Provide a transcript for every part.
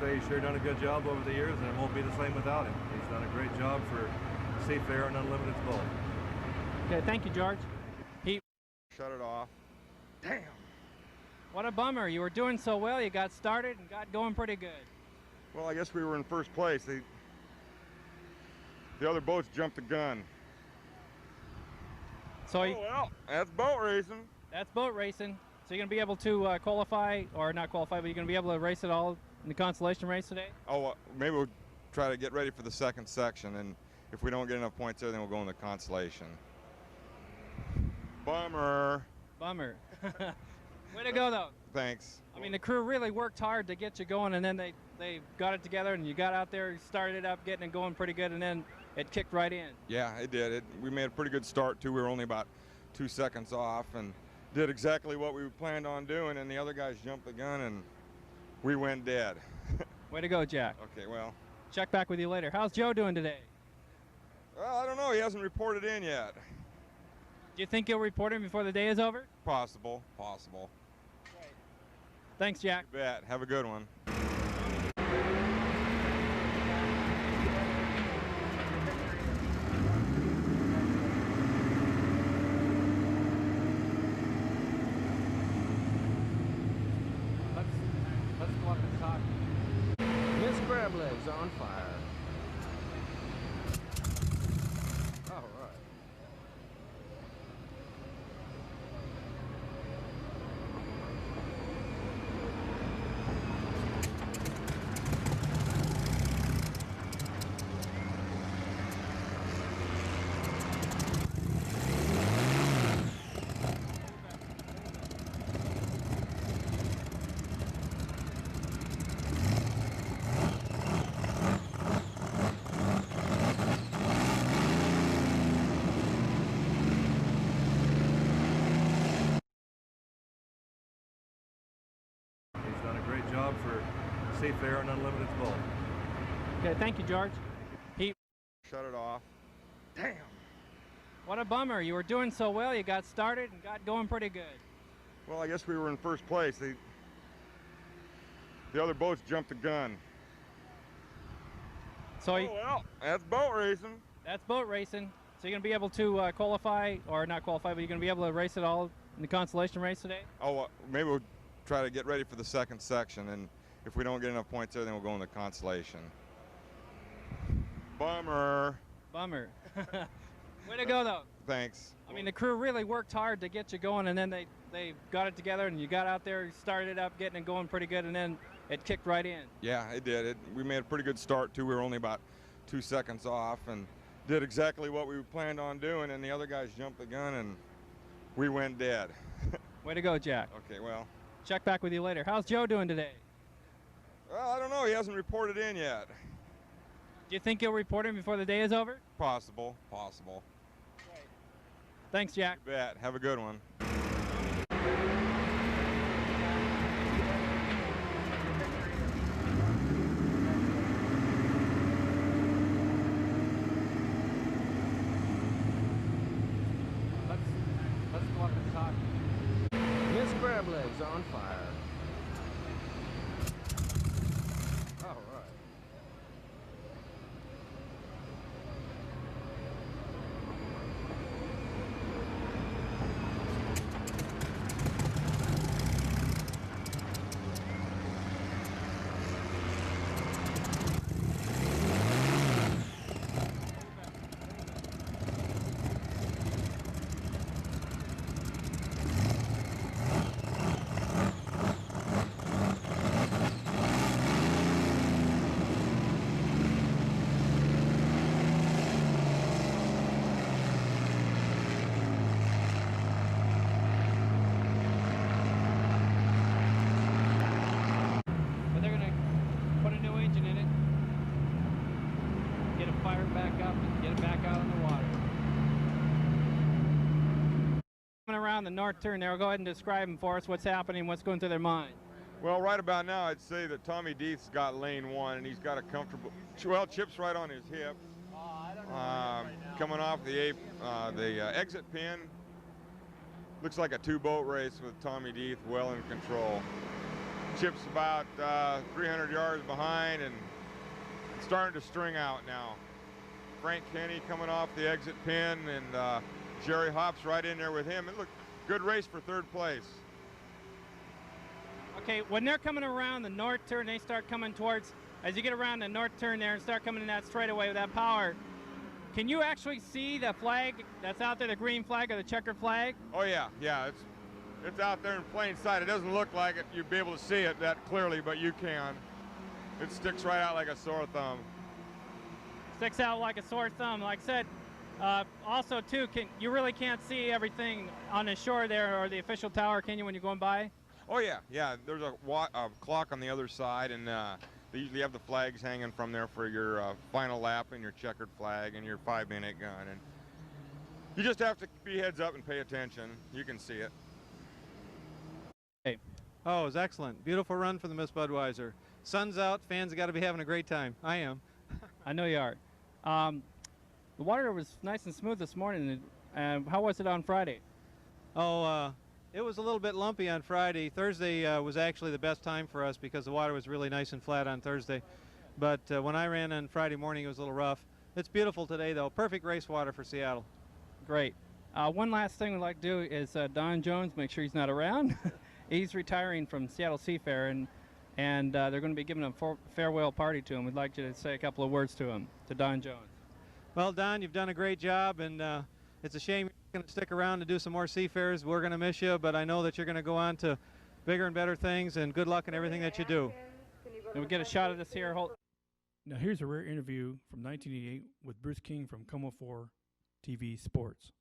say he's sure done a good job over the years, and it won't be the same without him. He's done a great job for Seafarer and Unlimited's both. Okay, thank you, George. Pete. Shut it off. Damn. What a bummer. You were doing so well. You got started and got going pretty good. Well, I guess we were in first place. The other boats jumped the gun. So well, that's boat racing. That's boat racing. So you're going to be able to qualify, or not qualify, but you're going to be able to race it all in the consolation race today? Oh, maybe we'll try to get ready for the second section, and if we don't get enough points there, then we'll go in the consolation. Bummer. Bummer. Way to go, though. Thanks. I mean, the crew really worked hard to get you going, and then they got it together, and you got out there, started it up, getting it going pretty good, and then it kicked right in. Yeah, it did. We made a pretty good start, too. We were only about 2 seconds off and did exactly what we planned on doing, and the other guys jumped the gun, and we went dead. Way to go, Jack. Okay, well. Check back with you later. How's Joe doing today? Well, I don't know. He hasn't reported in yet. Do you think he'll report him before the day is over? Possible. Right. Thanks, Jack. You bet. Have a good one. Let's go up and talk. Miss Crablegs on fire. All right. He's done a great job for Seafarer and Unlimited's both. Okay, thank you, George. Pete. Shut it off. Damn. What a bummer. You were doing so well. You got started and got going pretty good. Well, I guess we were in first place. The other boats jumped the gun. So well, that's boat racing. That's boat racing. So you're going to be able to qualify, or not qualify, but you're going to be able to race it all in the consolation race today? Oh, maybe we'll try to get ready for the second section, and if we don't get enough points there, then we'll go in the consolation. Bummer. Bummer. Way to go, though. Thanks. I mean, the crew really worked hard to get you going, and then they got it together, and you got out there, started it up, getting it going pretty good, and then it kicked right in. Yeah, it did. We made a pretty good start, too. We were only about 2 seconds off and did exactly what we planned on doing, and the other guys jumped the gun, and we went dead. Way to go, Jack. Okay, well. Check back with you later. How's Joe doing today? Well, I don't know. He hasn't reported in yet. Do you think he'll report him before the day is over? Possible. Right. Thanks, Jack. You bet. Have a good one. Let's go up and talk. Miss Crablegs on fire. All right. But they're going to put a new engine in it, get it fired back up, and get it back out on the water. Coming around the north turn there, go ahead and describe them for us, what's happening, what's going through their mind. Well, right about now, I'd say that Tommy Deeth's got lane 1, and he's got a comfortable, well, Chip's right on his hip. Coming off the exit pin, looks like a 2-boat race with Tommy Deeth well in control. Chip's about 300 yards behind and starting to string out now. Frank Kenny coming off the exit pin, and Jerry Hops right in there with him. It looked good race for third place. Okay, when they're coming around the north turn, they start coming towards, as you get around the north turn there and start coming in that straightaway with that power, can you actually see the flag that's out there, the green flag or the checkered flag? Oh yeah, it's out there in plain sight. It doesn't look like it. You'd be able to see it that clearly, but you can. It sticks right out like a sore thumb. Sticks out like a sore thumb. Like I said, also too, you really can't see everything on the shore there or the official tower, can you, when you're going by? Oh yeah. There's a clock on the other side, and they usually have the flags hanging from there for your final lap and your checkered flag and your 5-minute gun. And you just have to be heads up and pay attention. You can see it. Hey. Oh, it was excellent. Beautiful run for the Miss Budweiser. Sun's out. Fans have got to be having a great time. I am. I know you are. The water was nice and smooth this morning. How was it on Friday? Oh, it was a little bit lumpy on Friday. Thursday was actually the best time for us because the water was really nice and flat on Thursday. But when I ran on Friday morning, it was a little rough. It's beautiful today, though. Perfect race water for Seattle. Great. One last thing we'd like to do is Don Jones, make sure he's not around. He's retiring from Seattle Seafair, and they're going to be giving a farewell party to him. We'd like you to say a couple of words to him, to Don Jones. Well, Don, you've done a great job, and it's a shame you're going to stick around to do some more Seafarers. We're going to miss you, but I know that you're going to go on to bigger and better things, and good luck in everything that you do. And we get a shot of this here. Now here's a rare interview from 1988 with Bruce King from KOMO 4 TV Sports.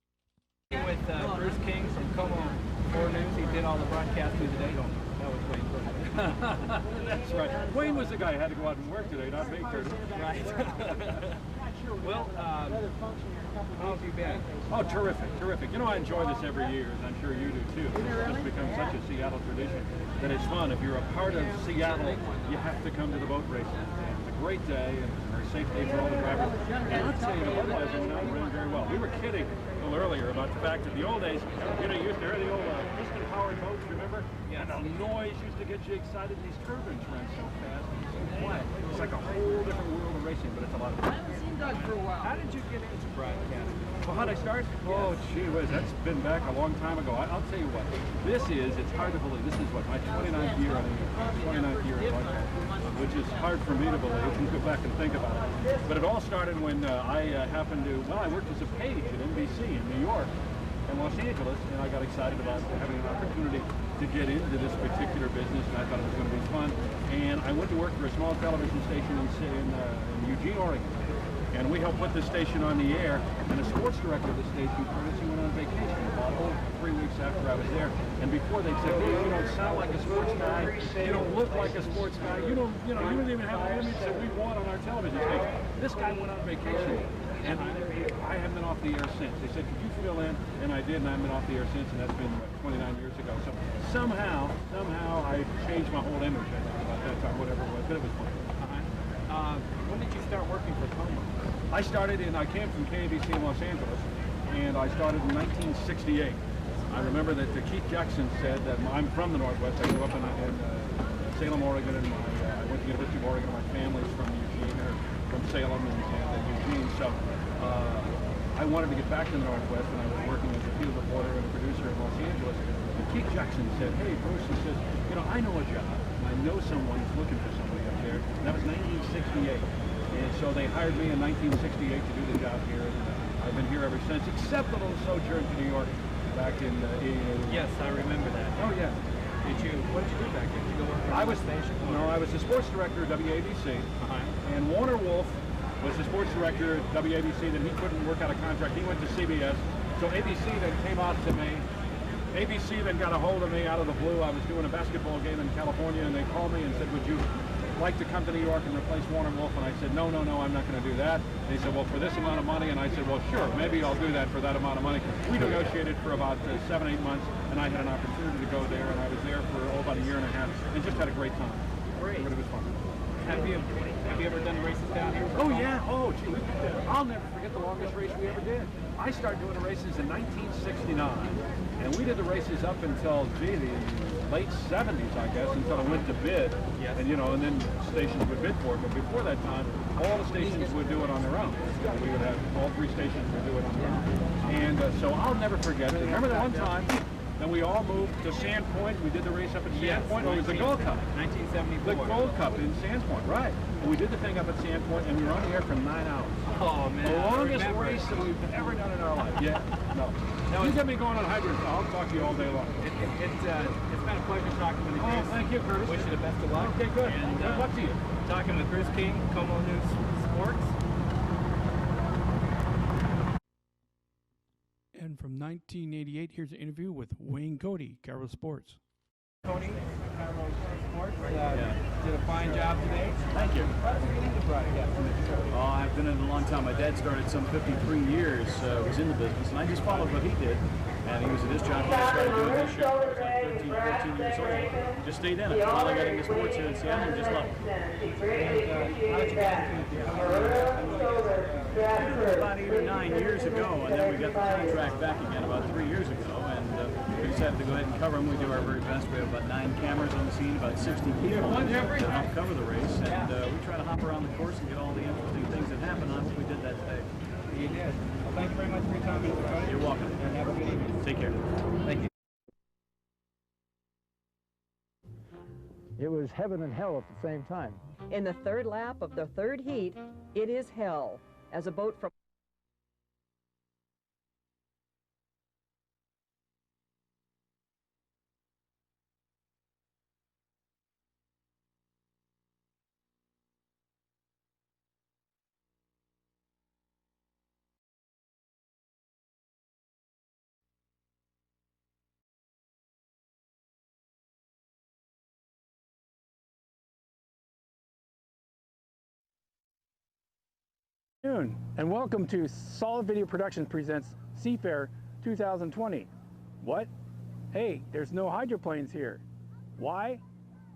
With Bruce King from KOMO 4 News. He did all the broadcasting today. That was Wayne. That's right. Wayne was the guy who had to go out and work today, not me, Curtis. Right. Well, how have you been? Oh, terrific, terrific. You know, I enjoy this every year, as I'm sure you do too. It's just become such a Seattle tradition that it's fun. If you're a part of Seattle, you have to come to the boat races. It's a great day and a very safe day for all the drivers. And I'd say the Budweiser went out and ran very well. We were kidding a little earlier about the fact that the old days, you know, you used to hear the old piston-powered boats, remember? Yes. And the noise used to get you excited. These turbines ran so fast and so quiet. It's like a whole different world of racing, but it's a lot of fun. How did you get into broadcasting? Well, how'd I start? Oh, gee whiz, that's been back a long time ago. I'll tell you what, it's hard to believe, this is what, my 29th year in broadcasting, which is hard for me to believe. You can go back and think about it. But it all started when I worked as a page at NBC in New York and Los Angeles, and I got excited about having an opportunity to get into this particular business, and I thought it was going to be fun. And I went to work for a small television station in Eugene, Oregon. And we helped put this station on the air, and the sports director of the station, Curtis, he went on vacation about 3 weeks after I was there. And before they said, hey, you don't sound like a sports guy, you don't look like a sports guy, you don't even have the image that we want on our television station. This guy went on vacation, and I haven't been off the air since. They said, could you fill in? And I did, and I've been off the air since, and that's been 29 years ago. So somehow I changed my whole image about that time, whatever it was, but it was fun. When did you start working for KOMO? I came from KABC in Los Angeles, and I started in 1968. I remember that Keith Jackson said that I'm from the Northwest. I grew up in Salem, Oregon, and I went to the University of Oregon. My family's from Eugene, or from Salem and Eugene. So I wanted to get back to the Northwest, and I was working as a field reporter and a producer in Los Angeles. And Keith Jackson said, hey, Bruce, he says, you know, I know a job, and I know someone who's looking for somebody up there. And that was 1968. And so they hired me in 1968 to do the job here, and I've been here ever since, except a little sojourn to New York back in 88. Yes, I remember that. Oh, yeah. What did you do back there? Did you go work for the station? No, I was the sports director at WABC, and Warner Wolf was the sports director at WABC, then he couldn't work out a contract. He went to CBS, so ABC then came out to me. ABC then got a hold of me out of the blue. I was doing a basketball game in California, and they called me and said, would you like to come to New York and replace Warner Wolf? And I said, no, I'm not going to do that. And he said, well, for this amount of money. And I said, well, sure, maybe I'll do that for that amount of money. We negotiated for about 7-8 months, and I had an opportunity to go there, and I was there for about a year and a half, and just had a great time. Great. But it was fun. Have you ever done races down here? Oh, yeah. Oh, gee, I'll never forget the longest race we ever did. I started doing the races in 1969, and we did the races up until, gee, the late 70s, I guess, until it went to bid. Yes. And, you know, and then stations would bid for it. But before that time, all the stations would do it on their own. We would have, all 3 stations would do it on their own. And so I'll never forget it. Remember the one time that we all moved to Sandpoint? We did the race up at Sandpoint. It was the Gold Cup. 1974. The Gold Cup in Sandpoint, right. And we did the thing up at Sandpoint, and we were on the air for 9 hours. Oh, man. The longest race that we've ever done in our life. Yeah, no. You get me going on hydrants, I'll talk to you all day long. It's been a pleasure talking with you, Chris. Oh, thank you, Curtis. Wish you the best of luck. Okay, good. And Good luck to you. talking with Chris King, Como News Sports. And from 1988, here's an interview with Wayne Cody, Cairo Sports. Tony, Cairo Sports, did a fine job today. Thank you. How did you get into broadcasting? Oh, I've been in it a long time. My dad started some 53 years, was in the business, and I just followed what he did. And he was a disc jockey. I started doing this show. I was like 13, 14 years old. Just stayed in it. Finally got into sports here in Seattle and just loved it. How did you get into About 8 or 9 years ago, and then we got the contract back again about 3 years ago, and we decided to go ahead and cover them. We do our very best. We have about 9 cameras on the scene, about 60 people to help cover the race, and we try to hop around the course and get all the interesting things that happen. I hope we did that today. You did. Well, thank you very much for your time, Mr. Cody. You're welcome. And have a good evening. Take care. Thank you. It was heaven and hell at the same time. In the third lap of the third heat, it is hell as a boat from And welcome to Solid Video Productions presents Seafair 2020. What? Hey, there's no hydroplanes here. Why?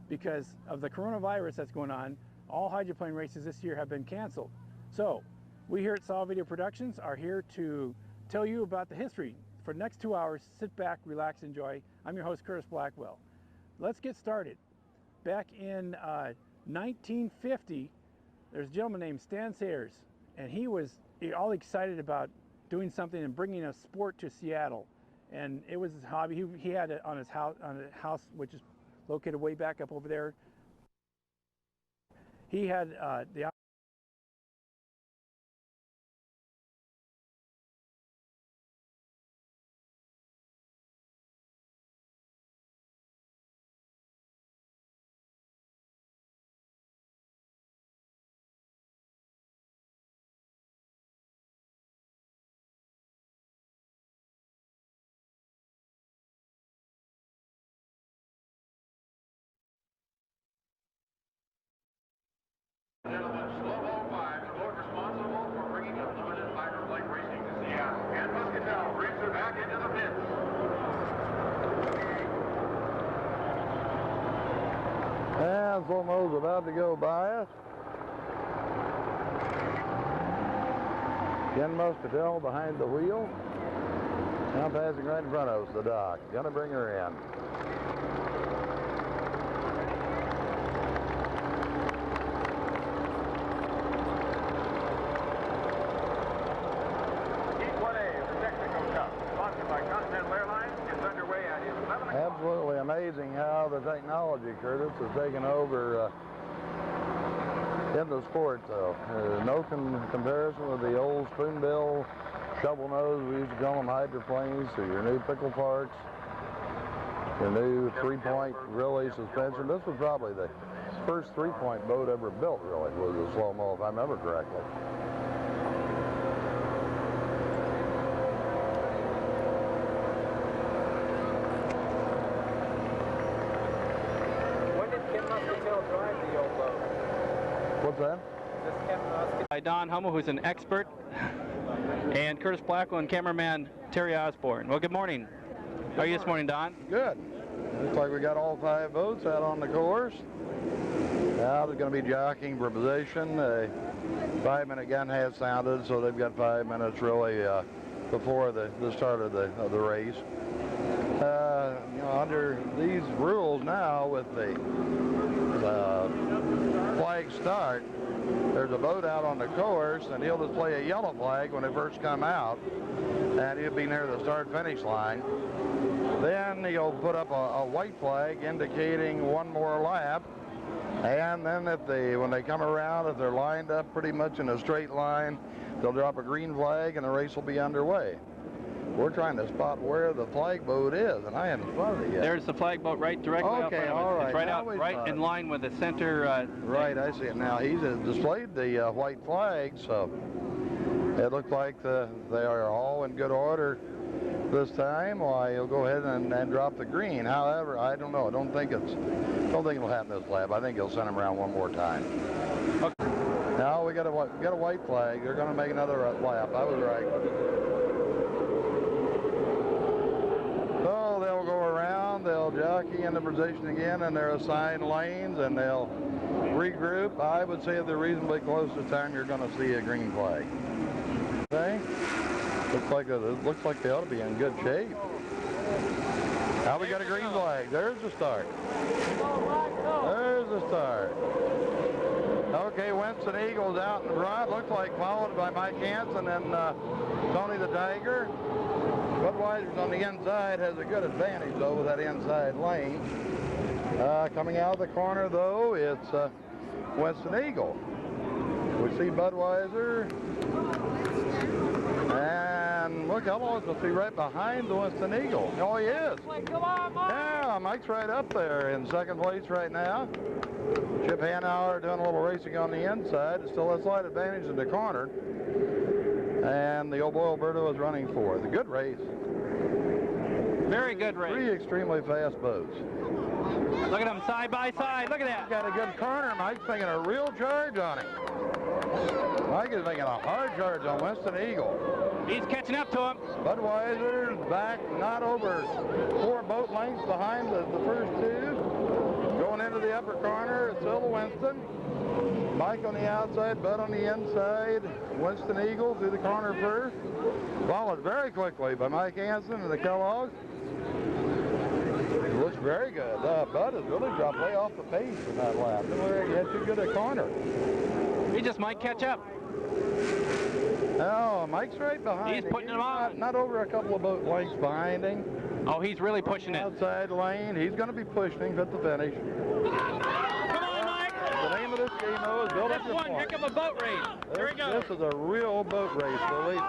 Because of the coronavirus that's going on, all hydroplane races this year have been canceled. So, we here at Solid Video Productions are here to tell you about the history. For the next 2 hours, sit back, relax, enjoy. I'm your host, Curtis Blackwell. Let's get started. Back in 1950, there's a gentleman named Stan Sayers. And he was all excited about doing something and bringing a sport to Seattle, and it was his hobby. He had it on his house, which is located way back up over there. He had the Gentlemen, Slow 05, boat responsible for bringing unlimited hydroplane racing to Seattle. And Muscatel brings her back into the pits. And Slow-Mo's about to go by us. Ken Muscatel behind the wheel. Now passing right in front of us, the dock. Gonna bring her in. Absolutely amazing how the technology, Curtis, has taken over in the sport, though. No comparison with the old spoonbill, shovel nose, we used to call them hydroplanes, to your new pickle parks, your new three-point relay suspension. This was probably the first three-point boat ever built, really, was a Slow-Mo, if I remember correctly. What's that? By Don Hummel, who's an expert, and Curtis Blackwell and cameraman Terry Osborne. Well, good morning. How are you this morning, Don? Good. Looks like we got all 5 boats out on the course. Now they're going to be jockeying for position. A 5-minute gun has sounded, so they've got 5 minutes really before the start of the race. You know, under these rules now with the flag start, there's a boat out on the course, and he'll display a yellow flag when they first come out, and he'll be near the start-finish line. Then he'll put up a white flag indicating one more lap, and then when they come around, if they're lined up pretty much in a straight line, they'll drop a green flag and the race will be underway. We're trying to spot where the flag boat is, and I haven't spotted it yet. There's the flag boat right directly out front of us. all right. It's right out, right in line with the center. Right, I see it now. He's displayed the white flag, so it looks like they are all in good order this time. Why, he'll go ahead and drop the green. However, I don't know. I don't think it'll happen this lap. I think he'll send him around one more time. Okay. Now we got a white flag. They're going to make another lap. I was right. So they'll go around. They'll jockey into position again in their assigned lanes, and they'll regroup. I would say if they're reasonably close to time, you're going to see a green flag. Okay. Looks like they ought to be in good shape. Now we got a green flag. There's the start. There's the start. Okay, Winston Eagle's out in front. Looks like followed by Mike Hansen and Tony the Tiger. Budweiser's on the inside, has a good advantage though with that inside lane. Coming out of the corner though, it's Winston Eagle. We see Budweiser. And look, Elmo's will be right behind the Winston Eagle. Oh, he is. Come on, Mike. Yeah, Mike's right up there in second place right now. Chip Hanauer doing a little racing on the inside. Still has slight advantage in the corner. And the old boy Alberto is running fourth. A good race. Very good race. Three extremely fast boats. Look at them side by side. Look at that. He's got a good corner. Mike's making a real charge on him. Mike is making a hard charge on Winston Eagle. He's catching up to him. Budweiser's back, not over 4 boat lengths behind the first two. Going into the upper corner, it's still Winston. Mike on the outside, Bud on the inside. Winston Eagle through the corner first. Followed very quickly by Mike Hansen and the Kellogg's. It looks very good. Bud has really dropped way off the pace in that lap. He had too good a corner. He just might catch up. Oh, Mike's right behind him. He's putting him on. Not over a couple of boat lengths behind him. Oh, he's really pushing it. Outside lane. He's going to be pushing him at the finish. Come on, Mike. The name of this game, though, is Build Up This Your one, heck of a boat race. There he goes. This is a real boat race, believe me.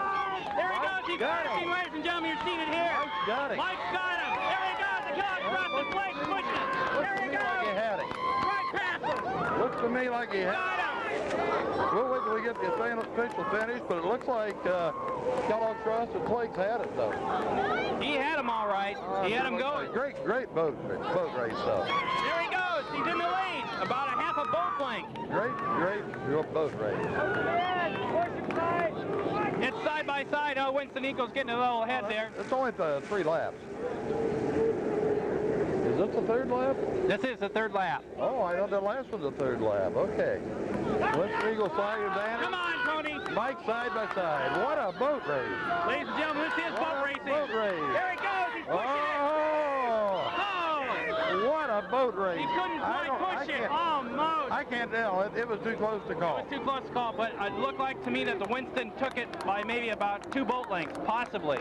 There he goes. He got it. Ladies and gentlemen, you're seated here. Mike's got it. Mike's got him. There he goes. The Kellogg's dropped his leg, pushing it. There he goes. Like he had it. Right past him. Looks to me like he had it. We'll wait till we get the official finish, but it looks like Kellogg Trust and Flakes had it, though. He had him all right. He had him going. Great boat race, though. There he goes. He's in the lead. About a half a boat length. Great boat race. It's side by side. Oh, Winston Eagle's getting a little ahead there. It's only 3 laps. Is this the 3rd lap? This is the 3rd lap. Oh, I thought the last one's the 3rd lap. Okay. Winston Eagle side advantage. Come on, Tony. Mike side by side. What a boat race. Ladies and gentlemen, this is boat racing. Boat race. There he goes. He's pushing it. What a boat race. He couldn't quite push it. Almost. I can't tell. It was too close to call. It was too close to call, but it looked like to me that the Winston took it by maybe about 2 boat lengths, possibly.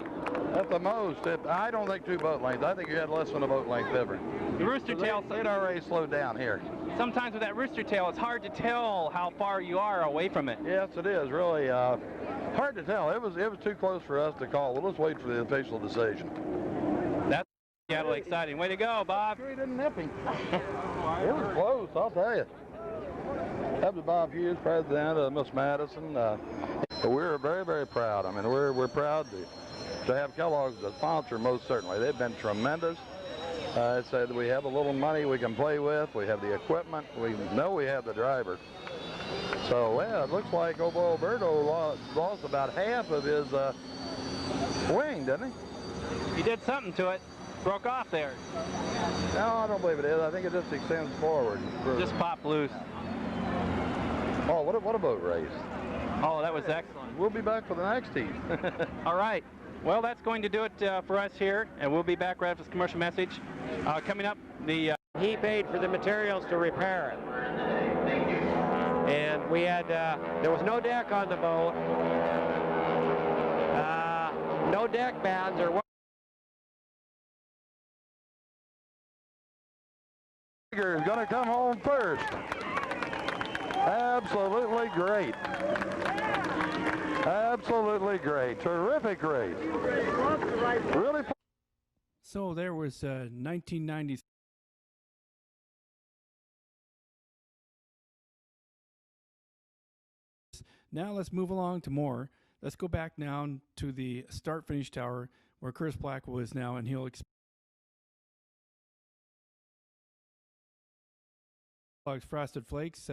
At the most. I don't think 2 boat lengths. I think you had less than a boat length difference. The rooster tail. It already slowed down here. Sometimes with that rooster tail, it's hard to tell how far you are away from it. Yes, it is. Really hard to tell. It was too close for us to call. We'll just wait for the official decision. That's really exciting. Way to go, Bob. Sure he didn't nip him. It was close, I'll tell you. That was Bob Hughes, president of Miss Madison. We're very, very proud. I mean, we're proud to have Kellogg's as a sponsor, most certainly. They've been tremendous. I'd say that we have a little money we can play with. We have the equipment. We know we have the driver. So, yeah, it looks like Obo Alberto lost about half of his wing, didn't he? He did something to it. Broke off there. No, I don't believe it is. I think it just extends forward. Just popped loose. Oh, what a boat race. Oh, that was excellent. We'll be back for the next heat. All right. Well, that's going to do it for us here, and we'll be back right after this commercial message. Coming up, the he paid for the materials to repair it, and we had there was no deck on the boat, no deck bands or what. Is going to come home first. Absolutely great. Absolutely great. Terrific race. Really. So there was 1990s. Now let's move along to more. Let's go back now to the start-finish tower where Curtis Blackwell is now, and he'll explain Frosted Flakes.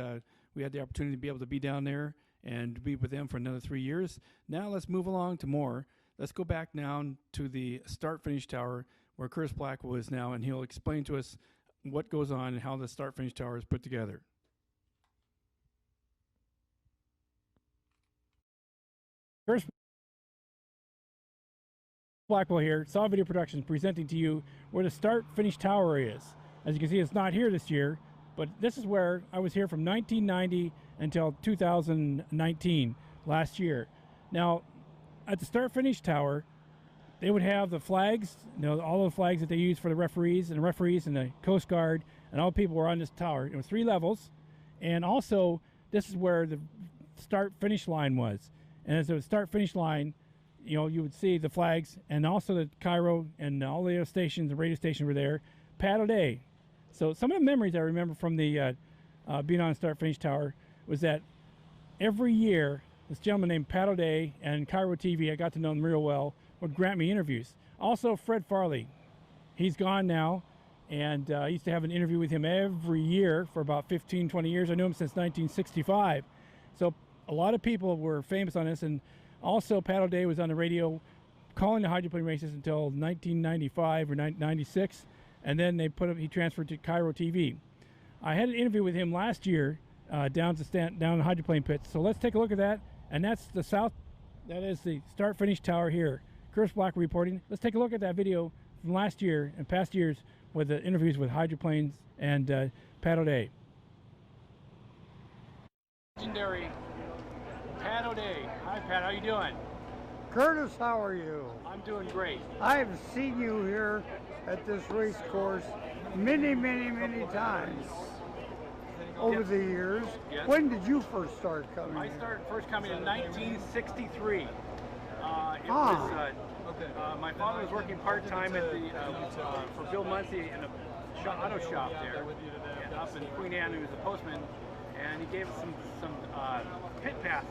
We had the opportunity to be able to be down there and be with them for another 3 years. Now let's move along to more. Let's go back now to the start-finish tower where Curtis Blackwell is now, and he'll explain to us what goes on and how the start-finish tower is put together. Curtis Blackwell here, Solid Video Productions, presenting to you where the start-finish tower is. As you can see, it's not here this year, but this is where I was here from 1990 until 2019, last year. Now, at the start-finish tower, they would have the flags, all the flags that they use for the referees and the Coast Guard, and all the people were on this tower. It was 3 levels, and also this is where the start-finish line was. And as the start-finish line, you would see the flags, and also the Cairo and all the other stations, the radio stations were there. Pat O'Day. So some of the memories I remember from the being on start-finish tower was that every year, this gentleman named Pat O'Day and Cairo TV, I got to know him real well, would grant me interviews. Also, Fred Farley. He's gone now, and I used to have an interview with him every year for about 15, 20 years. I knew him since 1965. So a lot of people were famous on this, and also Pat O'Day was on the radio calling the hydroplane races until 1995 or 96, and then he transferred to Cairo TV. I had an interview with him last year down in the hydroplane pits. So let's take a look at that, and that is the start-finish tower here. Curtis Black reporting. Let's take a look at that video from last year and past years with the interviews with hydroplanes and Pat O'Day. Legendary Pat O'Day. Hi Pat, how you doing? Curtis, how are you? I'm doing great. I've seen you here at this race course many, many, many times over the years. Yes. When did you first start coming? I started first coming in 1963. My father was working part-time at for Bill Muncie in a auto shop there, up in Queen Anne. He was a postman, and he gave us some pit passes.